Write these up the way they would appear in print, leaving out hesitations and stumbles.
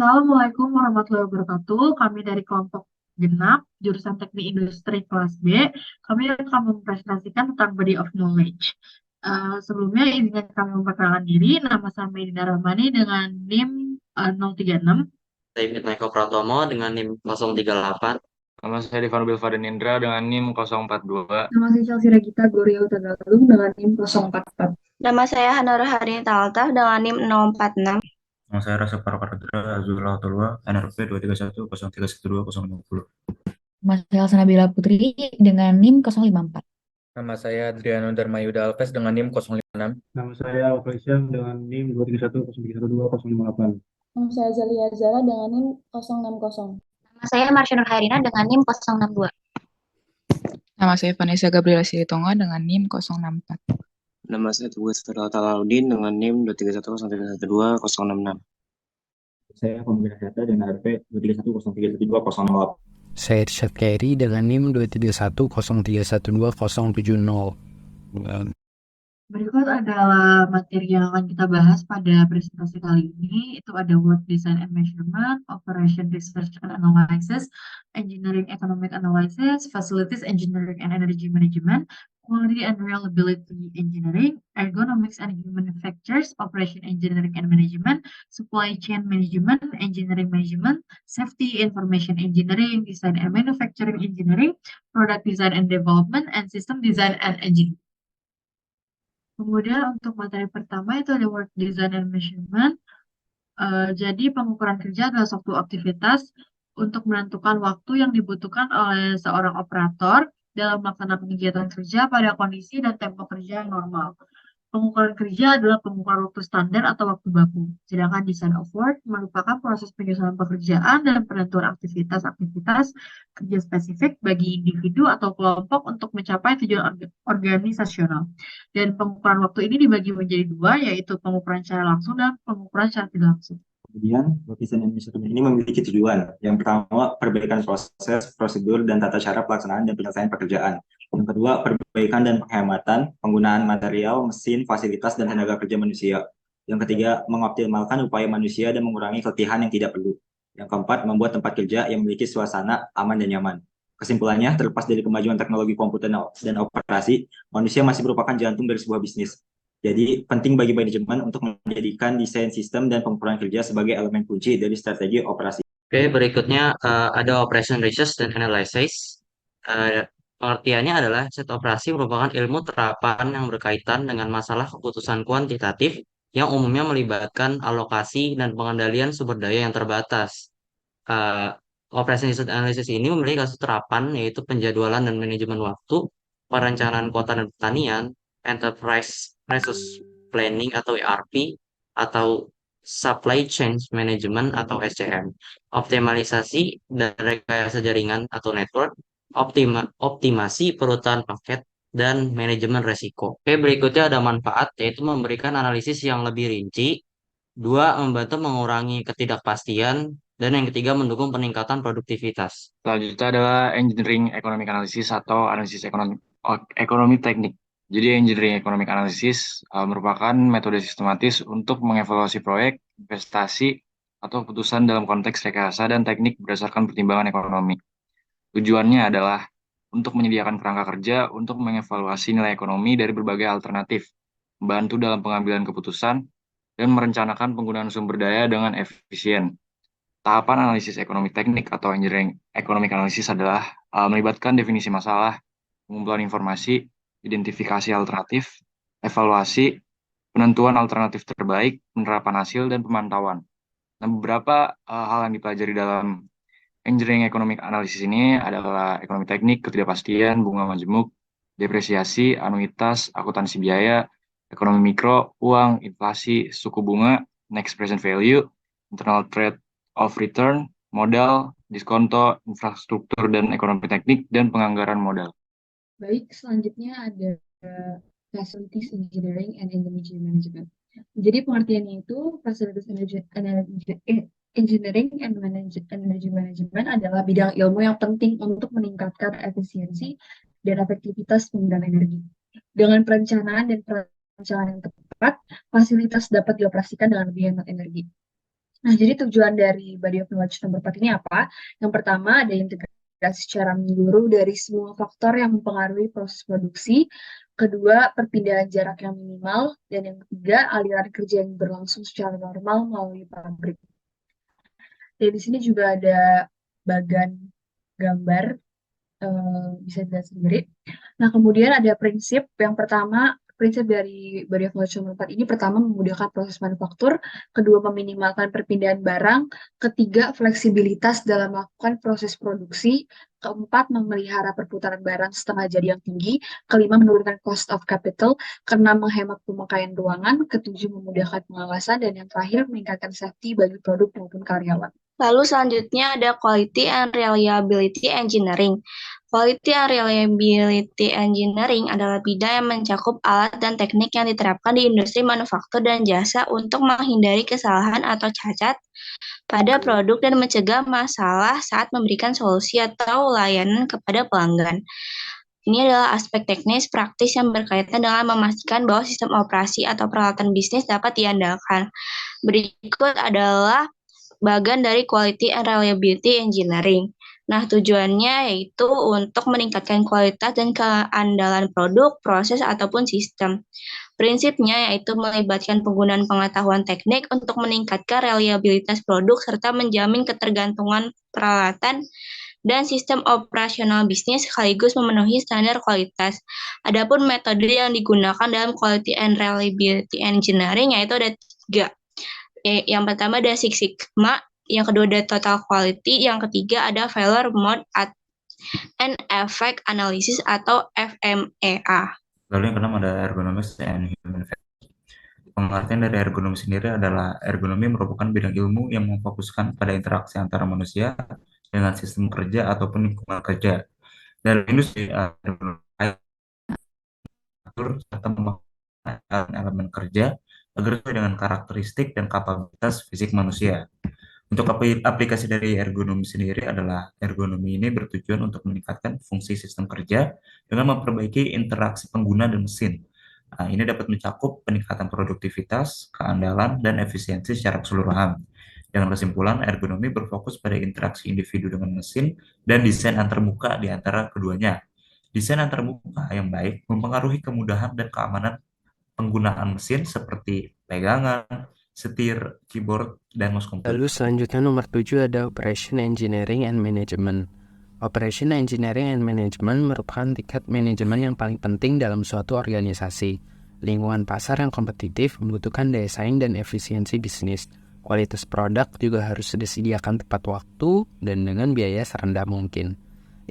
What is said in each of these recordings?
Assalamualaikum warahmatullahi wabarakatuh. Kami dari kelompok genap, jurusan Teknik Industri kelas B. Kami akan mempresentasikan tentang Body of Knowledge. Sebelumnya izinkan kami memperkenalkan diri. Nama saya Medina Rahmani dengan NIM 036. David Niko Pratomo dengan NIM 038. Nama saya Divan Bilvaden Indra dengan NIM 042. Nama saya Chelsea Regita Gloria Utagalung dengan NIM 044. Nama saya Hanara Harini Talta dengan NIM 046. Nama saya Rasa Parapardra Azul Tolwa, NRP 231 0312060. Nama saya Alsana Putri dengan NIM 054. Nama saya Adriano Darmayuda Alves dengan NIM 056. Nama saya Oklesiam dengan NIM 231 0312058. Nama saya Zalia Zara dengan NIM 060. Nama saya Marsha Nurhairina dengan NIM 062. Nama saya Vanessa Gabriela Silitonga dengan NIM 064. Nama saya Tugas Talaudin dengan NIM 231 0312066. Saya Pembina Data dengan RP 231 0312008. Saya Irsyad Khairi dengan NIM 231 0312070. Berikut adalah materi yang akan kita bahas pada presentasi kali ini. Itu ada Work Design and Measurement, Operation Research and Analysis, Engineering Economic Analysis, Facilities Engineering and Energy Management, Quality and Reliability Engineering, Ergonomics and Human Factors, Operation Engineering and Management, Supply Chain Management, Engineering Management, Safety Information Engineering, Design and Manufacturing Engineering, Product Design and Development, and System Design and Engineering. Kemudian untuk materi pertama itu ada Work Design and Measurement. Jadi pengukuran kerja adalah suatu aktivitas untuk menentukan waktu yang dibutuhkan oleh seorang operator dalam melaksanakan kegiatan kerja pada kondisi dan tempo kerja yang normal. Pengukuran kerja adalah pengukuran waktu standar atau waktu baku. Sedangkan design of work merupakan proses penyusunan pekerjaan dan penentuan aktivitas-aktivitas kerja spesifik bagi individu atau kelompok untuk mencapai tujuan organisasional. Dan pengukuran waktu ini dibagi menjadi dua, yaitu pengukuran secara langsung dan pengukuran secara tidak langsung. Kemudian, Design and Measurement ini memiliki tujuan. Yang pertama, perbaikan proses, prosedur, dan tata cara pelaksanaan dan penyelesaian pekerjaan. Yang kedua, perbaikan dan penghematan, penggunaan material, mesin, fasilitas, dan tenaga kerja manusia. Yang ketiga, mengoptimalkan upaya manusia dan mengurangi keletihan yang tidak perlu. Yang keempat, membuat tempat kerja yang memiliki suasana aman dan nyaman. Kesimpulannya, terlepas dari kemajuan teknologi komputer dan operasi, manusia masih merupakan jantung dari sebuah bisnis. Jadi, penting bagi manajemen untuk menjadikan desain sistem dan pengukuran kerja sebagai elemen kunci dari strategi operasi. Oke, berikutnya ada Operation Research and Analysis. Pengertiannya adalah set operasi merupakan ilmu terapan yang berkaitan dengan masalah keputusan kuantitatif yang umumnya melibatkan alokasi dan pengendalian sumber daya yang terbatas. Operation Research Analysis ini memiliki kasus terapan yaitu penjadwalan dan manajemen waktu, perencanaan kota dan pertanian, Enterprise Resource Planning atau ERP, atau Supply Chain Management atau SCM, optimalisasi dan rekayasa jaringan atau network, optimasi perutan paket, dan manajemen resiko. Oke, berikutnya ada manfaat, yaitu memberikan analisis yang lebih rinci. Dua, membantu mengurangi ketidakpastian. Dan yang ketiga, mendukung peningkatan produktivitas. Selanjutnya adalah Engineering Economic Analysis atau analisis ekonomi teknik. Jadi Engineering Economic Analysis merupakan metode sistematis untuk mengevaluasi proyek, investasi, atau keputusan dalam konteks rekayasa dan teknik berdasarkan pertimbangan ekonomi. Tujuannya adalah untuk menyediakan kerangka kerja untuk mengevaluasi nilai ekonomi dari berbagai alternatif, membantu dalam pengambilan keputusan, dan merencanakan penggunaan sumber daya dengan efisien. Tahapan analisis ekonomi teknik atau engineering economic analysis adalah melibatkan definisi masalah, pengumpulan informasi, identifikasi alternatif, evaluasi, penentuan alternatif terbaik, penerapan hasil, dan pemantauan. Nah, beberapa hal yang dipelajari dalam engineering economic analysis ini adalah ekonomi teknik, ketidakpastian, bunga majemuk, depresiasi, anuitas, akuntansi biaya, ekonomi mikro, uang, inflasi, suku bunga, next present value, internal rate of return, modal, diskonto, infrastruktur dan ekonomi teknik, dan penganggaran modal. Baik, selanjutnya ada Facilities Engineering and Energy Management. Jadi pengertiannya itu Facilities Engineering and Energy Management adalah bidang ilmu yang penting untuk meningkatkan efisiensi dan efektivitas penggunaan energi. Dengan perencanaan dan perencanaan yang tepat, fasilitas dapat dioperasikan dengan lebih hemat energi. Nah, jadi tujuan dari Body of Knowledge nomor 4 ini apa? Yang pertama, ada integrasi secara menyeluruh dari semua faktor yang mempengaruhi proses produksi. Kedua, perpindahan jarak yang minimal. Dan yang ketiga, aliran kerja yang berlangsung secara normal melalui pabrik. Dan di sini juga ada bagan gambar, bisa dilihat sendiri. Nah, kemudian ada prinsip. Yang pertama, prinsip dari Body of Knowledge nomor 4 ini pertama memudahkan proses manufaktur, kedua meminimalkan perpindahan barang, ketiga fleksibilitas dalam melakukan proses produksi, keempat memelihara perputaran barang setengah jadi yang tinggi, kelima menurunkan cost of capital, keenam menghemat pemakaian ruangan, ketujuh memudahkan pengawasan, dan yang terakhir meningkatkan safety bagi produk maupun karyawan. Lalu selanjutnya ada Quality and Reliability Engineering. Quality and Reliability Engineering adalah bidang yang mencakup alat dan teknik yang diterapkan di industri manufaktur dan jasa untuk menghindari kesalahan atau cacat pada produk dan mencegah masalah saat memberikan solusi atau layanan kepada pelanggan. Ini adalah aspek teknis praktis yang berkaitan dengan memastikan bahwa sistem operasi atau peralatan bisnis dapat diandalkan. Berikut adalah bagian dari Quality and Reliability Engineering. Nah, tujuannya yaitu untuk meningkatkan kualitas dan keandalan produk, proses, ataupun sistem. Prinsipnya yaitu melibatkan penggunaan pengetahuan teknik untuk meningkatkan reliabilitas produk serta menjamin ketergantungan peralatan dan sistem operasional bisnis sekaligus memenuhi standar kualitas. Adapun metode yang digunakan dalam Quality and Reliability Engineering yaitu ada 3. Yang pertama ada Six Sigma, yang kedua ada Total Quality, yang ketiga ada Failure Mode and Effect Analysis atau FMEA. Lalu yang keenam ada Ergonomics and Human Factors. Pengertian dari ergonomi sendiri adalah ergonomi merupakan bidang ilmu yang memfokuskan pada interaksi antara manusia dengan sistem kerja ataupun lingkungan kerja. Dalam industri, ergonomi mengatur serta memahami elemen kerja agar sesuai dengan karakteristik dan kapabilitas fisik manusia. Untuk aplikasi dari ergonomi sendiri adalah ergonomi ini bertujuan untuk meningkatkan fungsi sistem kerja dengan memperbaiki interaksi pengguna dan mesin. Nah, ini dapat mencakup peningkatan produktivitas, keandalan, dan efisiensi secara keseluruhan. Dengan kesimpulan, ergonomi berfokus pada interaksi individu dengan mesin dan desain antarmuka di antara keduanya. Desain antarmuka yang baik mempengaruhi kemudahan dan keamanan penggunaan mesin seperti pegangan, setir, keyboard, dan mouse komputer. Lalu selanjutnya nomor 7 ada Operation Engineering and Management. Operation Engineering and Management merupakan tingkat manajemen yang paling penting dalam suatu organisasi. Lingkungan pasar yang kompetitif membutuhkan daya saing dan efisiensi bisnis. Kualitas produk juga harus disediakan tepat waktu dan dengan biaya serendah mungkin.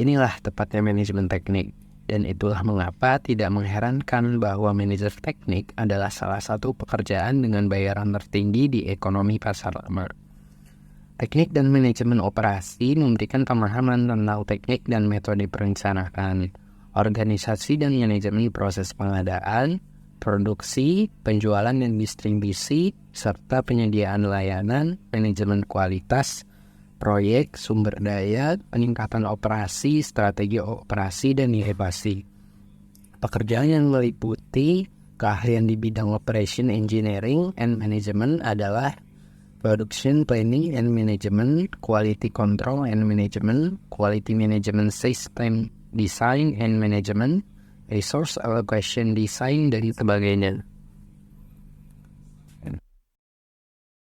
Inilah tepatnya manajemen teknik. Dan itulah mengapa tidak mengherankan bahwa manajer teknik adalah salah satu pekerjaan dengan bayaran tertinggi di ekonomi pasar lama. Teknik dan manajemen operasi memberikan pemahaman tentang teknik dan metode perencanaan, organisasi dan manajemen proses pengadaan, produksi, penjualan dan distribusi, serta penyediaan layanan, manajemen kualitas, proyek, sumber daya, peningkatan operasi, strategi operasi, dan inovasi. Pekerjaan yang meliputi keahlian di bidang Operation Engineering and Management adalah Production Planning and Management, Quality Control and Management, Quality Management System Design and Management, Resource Allocation Design, dan sebagainya.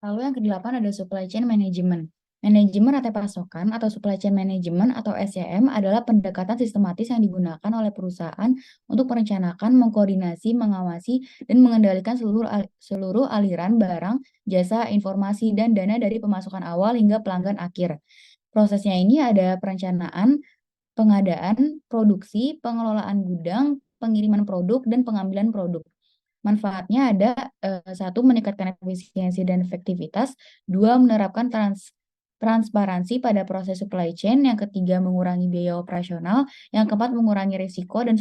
Lalu yang ke-8 ada Supply Chain Management. Manajemen rantai pasokan atau supply chain management atau SCM adalah pendekatan sistematis yang digunakan oleh perusahaan untuk merencanakan, mengkoordinasi, mengawasi, dan mengendalikan seluruh aliran barang, jasa, informasi, dan dana dari pemasukan awal hingga pelanggan akhir. Prosesnya ini ada perencanaan, pengadaan, produksi, pengelolaan gudang, pengiriman produk, dan pengambilan produk. Manfaatnya ada 1. Meningkatkan efisiensi dan efektivitas, 2. Menerapkan transparansi pada proses supply chain, yang ketiga mengurangi biaya operasional, yang keempat mengurangi risiko dan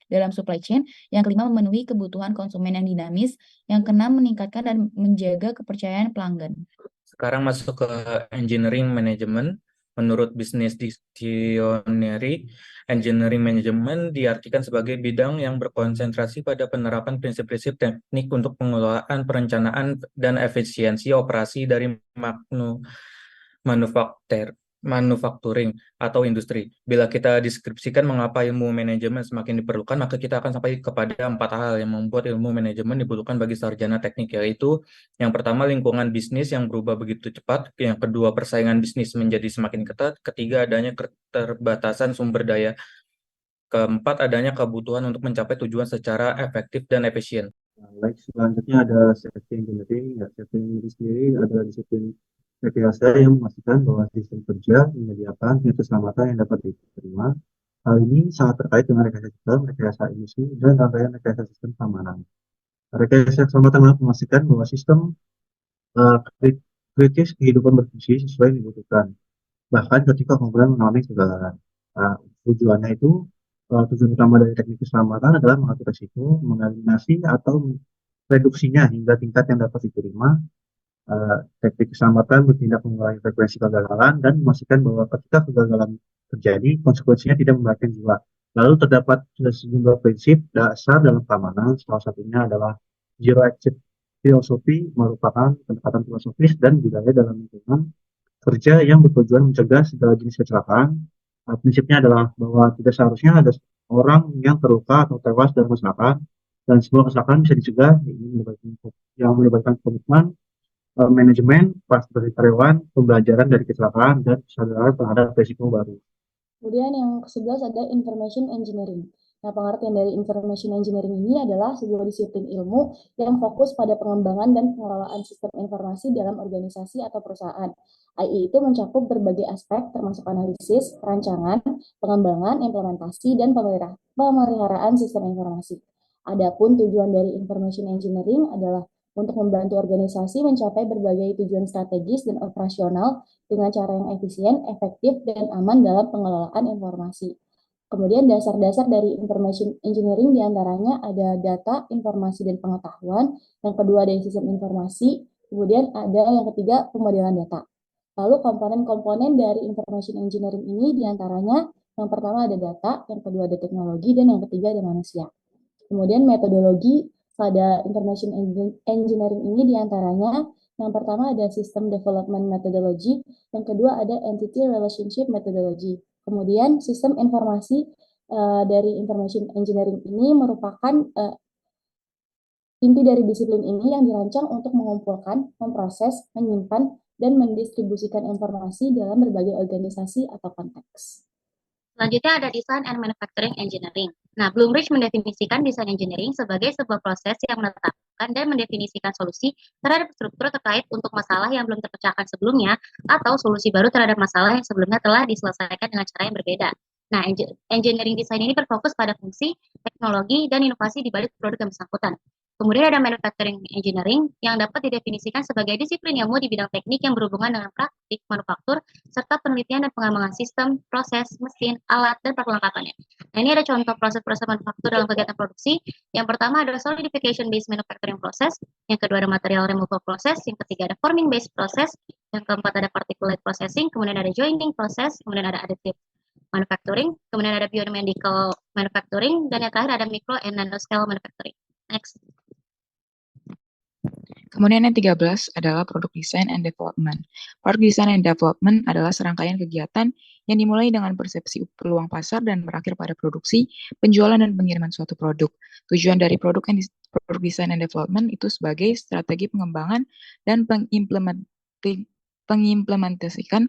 dalam supply chain, yang kelima memenuhi kebutuhan konsumen yang dinamis, yang keenam meningkatkan dan menjaga kepercayaan pelanggan. Sekarang masuk ke Engineering Management. Menurut Business Dictionary, engineering management diartikan sebagai bidang yang berkonsentrasi pada penerapan prinsip-prinsip teknik untuk pengelolaan, perencanaan, dan efisiensi operasi dari manufacturing atau industri. Bila kita deskripsikan mengapa ilmu manajemen semakin diperlukan, maka kita akan sampai kepada 4 hal yang membuat ilmu manajemen dibutuhkan bagi sarjana teknik, yaitu yang pertama lingkungan bisnis yang berubah begitu cepat, yang kedua persaingan bisnis menjadi semakin ketat, ketiga adanya keterbatasan sumber daya, keempat adanya kebutuhan untuk mencapai tujuan secara efektif dan efisien. Baik, selanjutnya ada safety engineering. Ya, safety engineering sendiri adalah disiplin rekayasa yang memastikan bahwa sistem kerja menyediakan keselamatan yang dapat diterima. Hal ini sangat terkait dengan rekayasa sistem, rekayasa industri, dan rangkaian rekayasa sistem keamanan. Rekayasa keselamatan memastikan bahwa sistem kritis kehidupan berfungsi sesuai yang dibutuhkan, bahkan ketika komponen mengalami kegagalan. Tujuannya itu, tujuan utama dari teknik keselamatan adalah mengatur risiko, mengeliminasi atau reduksinya hingga tingkat yang dapat diterima. Teknik keselamatan bertindak mengurangi frekuensi kegagalan dan memastikan bahwa ketika kegagalan terjadi, konsekuensinya tidak membahayakan jiwa. Lalu terdapat sejumlah prinsip dasar dalam keamanan, salah satunya adalah zero accident filosofi, merupakan pendekatan filosofis dan budaya dalam lingkungan kerja yang bertujuan mencegah segala jenis kecelakaan. Prinsipnya adalah bahwa tidak seharusnya ada orang yang terluka atau tewas dalam kecelakaan, dan semua kecelakaan bisa dicegah. Ini yang melibatkan komitmen manajemen, pas dari karyawan, pembelajaran dari kecelakaan, dan kesadaran terhadap risiko baru. Kemudian yang ke-11 ada information engineering. Nah, pengertian dari information engineering ini adalah sebuah disiplin ilmu yang fokus pada pengembangan dan pengelolaan sistem informasi dalam organisasi atau perusahaan. AI itu mencakup berbagai aspek termasuk analisis, perancangan, pengembangan, implementasi, dan pemeliharaan sistem informasi. Adapun tujuan dari information engineering adalah untuk membantu organisasi mencapai berbagai tujuan strategis dan operasional dengan cara yang efisien, efektif, dan aman dalam pengelolaan informasi. Kemudian dasar-dasar dari information engineering diantaranya ada data, informasi, dan pengetahuan. Yang kedua ada sistem informasi. Kemudian ada yang ketiga pemodelan data. Lalu komponen-komponen dari information engineering ini diantaranya yang pertama ada data, yang kedua ada teknologi, dan yang ketiga ada manusia. Kemudian metodologi pada information engineering ini diantaranya yang pertama ada system development methodology, yang kedua ada entity relationship methodology. Kemudian sistem informasi dari information engineering ini merupakan inti dari disiplin ini yang dirancang untuk mengumpulkan, memproses, menyimpan, dan mendistribusikan informasi dalam berbagai organisasi atau konteks. Selanjutnya ada Design and Manufacturing Engineering. Nah, Bloombridge mendefinisikan design engineering sebagai sebuah proses yang menetapkan dan mendefinisikan solusi terhadap struktur terkait untuk masalah yang belum terpecahkan sebelumnya atau solusi baru terhadap masalah yang sebelumnya telah diselesaikan dengan cara yang berbeda. Nah, engineering design ini berfokus pada fungsi, teknologi, dan inovasi di balik produk yang bersangkutan. Kemudian ada manufacturing engineering yang dapat didefinisikan sebagai disiplin ilmu di bidang teknik yang berhubungan dengan praktik manufaktur serta penelitian dan pengembangan sistem, proses, mesin, alat, dan perlengkapannya. Nah, ini ada contoh proses-proses manufaktur dalam kegiatan produksi. Yang pertama ada solidification based manufacturing process, yang kedua ada material removal process, yang ketiga ada forming based process, yang keempat ada particulate processing, kemudian ada joining process, kemudian ada additive manufacturing, kemudian ada biomedical manufacturing, dan yang terakhir ada micro and nanoscale manufacturing. Next. Kemudian yang 13 adalah Product Design and Development. Product Design and Development adalah serangkaian kegiatan yang dimulai dengan persepsi peluang pasar dan berakhir pada produksi, penjualan, dan pengiriman suatu produk. Tujuan dari Product Design and Development itu sebagai strategi pengembangan dan pengimplementasikan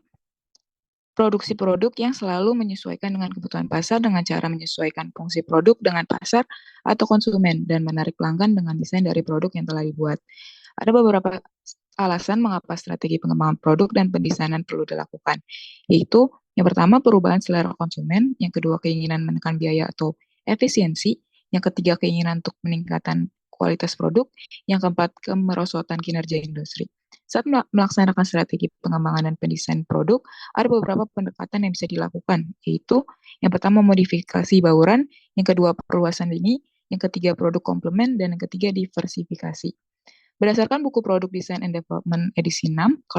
produksi produk yang selalu menyesuaikan dengan kebutuhan pasar dengan cara menyesuaikan fungsi produk dengan pasar atau konsumen dan menarik pelanggan dengan desain dari produk yang telah dibuat. Ada beberapa alasan mengapa strategi pengembangan produk dan pendesainan perlu dilakukan, yaitu yang pertama perubahan selera konsumen, yang kedua keinginan menekan biaya atau efisiensi, yang ketiga keinginan untuk meningkatkan kualitas produk, yang keempat kemerosotan kinerja industri. Saat melaksanakan strategi pengembangan dan pendesain produk, ada beberapa pendekatan yang bisa dilakukan, yaitu yang pertama modifikasi bauran, yang kedua perluasan lini, yang ketiga produk komplement, dan yang ketiga diversifikasi. Berdasarkan buku Product Design and Development edisi 6,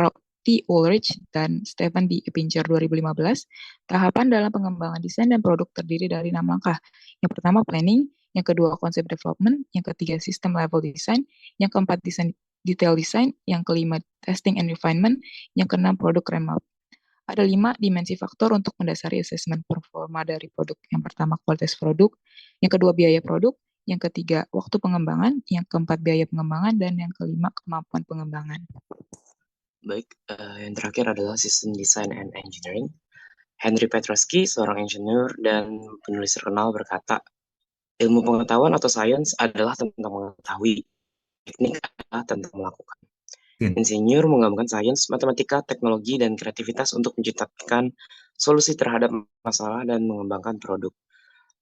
T. Ulrich dan Stephen D. Eppinger 2015, tahapan dalam pengembangan desain dan produk terdiri dari 6 langkah. Yang pertama planning, yang kedua concept development, yang ketiga system level design, yang keempat detail design, yang kelima testing and refinement, yang keenam produk remap. Ada 5 dimensi faktor untuk mendasari asesmen performa dari produk. Yang pertama kualitas produk, yang kedua biaya produk, yang ketiga waktu pengembangan, yang keempat biaya pengembangan, dan yang kelima kemampuan pengembangan. Baik, yang terakhir adalah System Design and Engineering. Henry Petroski, seorang insinyur dan penulis terkenal, berkata, ilmu pengetahuan atau sains adalah tentang mengetahui, teknik adalah tentang melakukan. Insinyur menggabungkan sains, matematika, teknologi, dan kreativitas untuk menciptakan solusi terhadap masalah dan mengembangkan produk.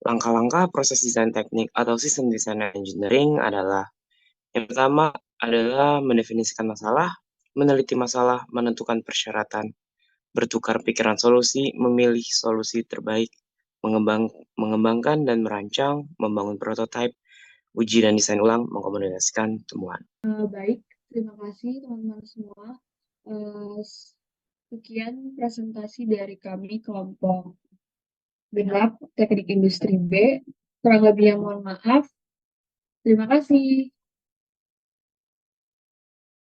Langkah-langkah proses desain teknik atau sistem desain engineering adalah, yang pertama adalah mendefinisikan masalah, meneliti masalah, menentukan persyaratan, bertukar pikiran solusi, memilih solusi terbaik, mengembangkan dan merancang, membangun prototipe, uji dan desain ulang, mengkomunikasikan temuan. Baik, terima kasih teman-teman semua. Sekian presentasi dari kami kelompok genap teknik industri B. Kurang lebihnya mohon maaf. Terima kasih.